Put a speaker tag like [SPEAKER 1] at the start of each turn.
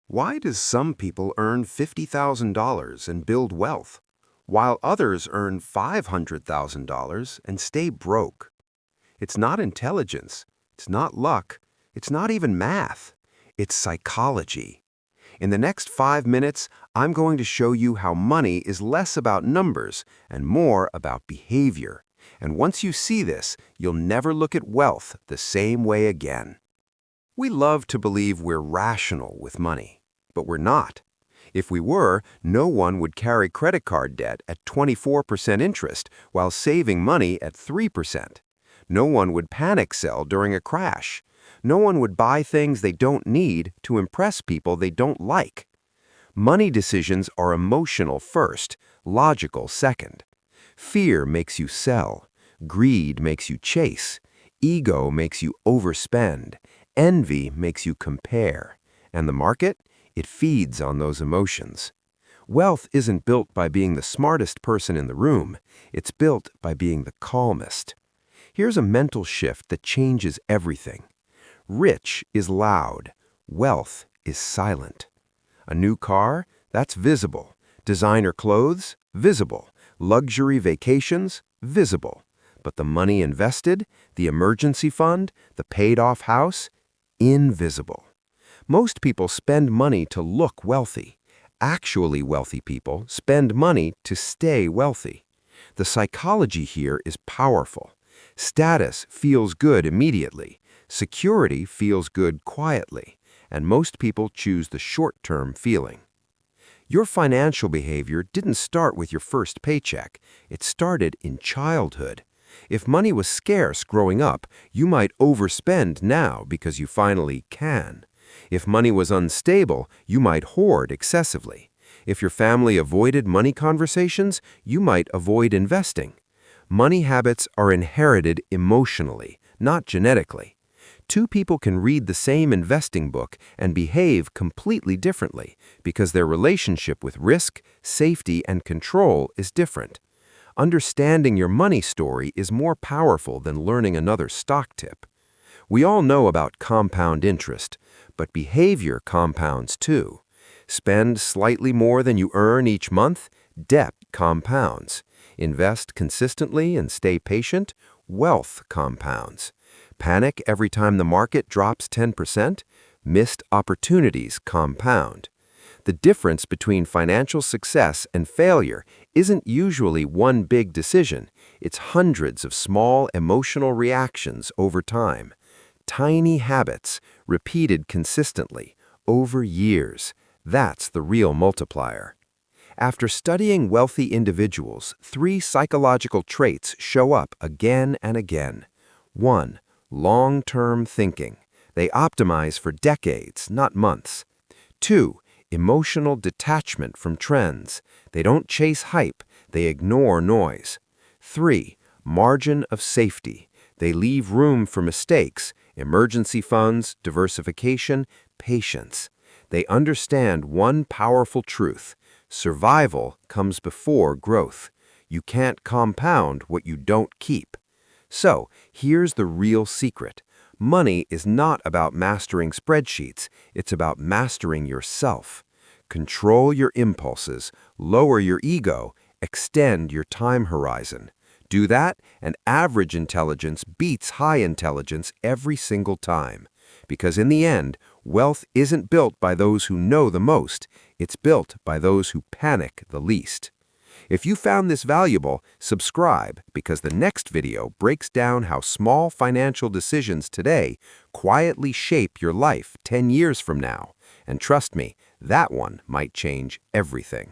[SPEAKER 1] Why does some people earn $50,000 and build wealth, while others earn $500,000 and stay broke? It's not intelligence, it's not luck, it's not even math. It's psychology. In the next 5 minutes, I'm going to show you how money is less about numbers and more about behavior. And once you see this, you'll never look at wealth the same way again. We love to believe we're rational with money, but we're not. If we were, no one would carry credit card debt at 24% interest while saving money at 3%. No one would panic sell during a crash. No one would buy things they don't need to impress people they don't like. Money decisions are emotional first, logical second. Fear makes you sell. Greed makes you chase. Ego makes you overspend. Envy makes you compare. And the market? It feeds on those emotions. Wealth isn't built by being the smartest person in the room. It's built by being the calmest. Here's a mental shift that changes everything. Rich is loud. Wealth is silent. A new car? That's visible. Designer clothes? Visible. Luxury vacations? Visible. But the money invested, the emergency fund, the paid-off house? Invisible. Most people spend money to look wealthy. Actually wealthy people spend money to stay wealthy. The psychology here is powerful. Status feels good immediately. Security feels good quietly. And most people choose the short-term feeling. Your financial behavior didn't start with your first paycheck. It started in childhood. If money was scarce growing up, you might overspend now because you finally can. If money was unstable, you might hoard excessively. If your family avoided money conversations, you might avoid investing. Money habits are inherited emotionally, not genetically. Two people can read the same investing book and behave completely differently because their relationship with risk, safety, and control is different. Understanding your money story is more powerful than learning another stock tip. We all know about compound interest, but behavior compounds too. Spend slightly more than you earn each month, debt compounds. Invest consistently and stay patient, wealth compounds. Panic every time the market drops 10%, missed opportunities compound. The difference between financial success and failure isn't usually one big decision. It's hundreds of small emotional reactions over time. Tiny habits, repeated consistently, over years. That's the real multiplier. After studying wealthy individuals, 3 psychological traits show up again and again. 1. Long-term thinking. They optimize for decades, not months. 2. Emotional detachment from trends. They don't chase hype, they ignore noise. 3. Margin of safety. They leave room for mistakes, emergency funds, diversification, patience. They understand one powerful truth. Survival comes before growth. You can't compound what you don't keep. So, here's the real secret. Money is not about mastering spreadsheets, it's about mastering yourself. Control your impulses, lower your ego, extend your time horizon. Do that, and average intelligence beats high intelligence every single time. Because in the end, wealth isn't built by those who know the most, it's built by those who panic the least. If you found this valuable, subscribe because the next video breaks down how small financial decisions today quietly shape your life 10 years from now. And trust me, that one might change everything.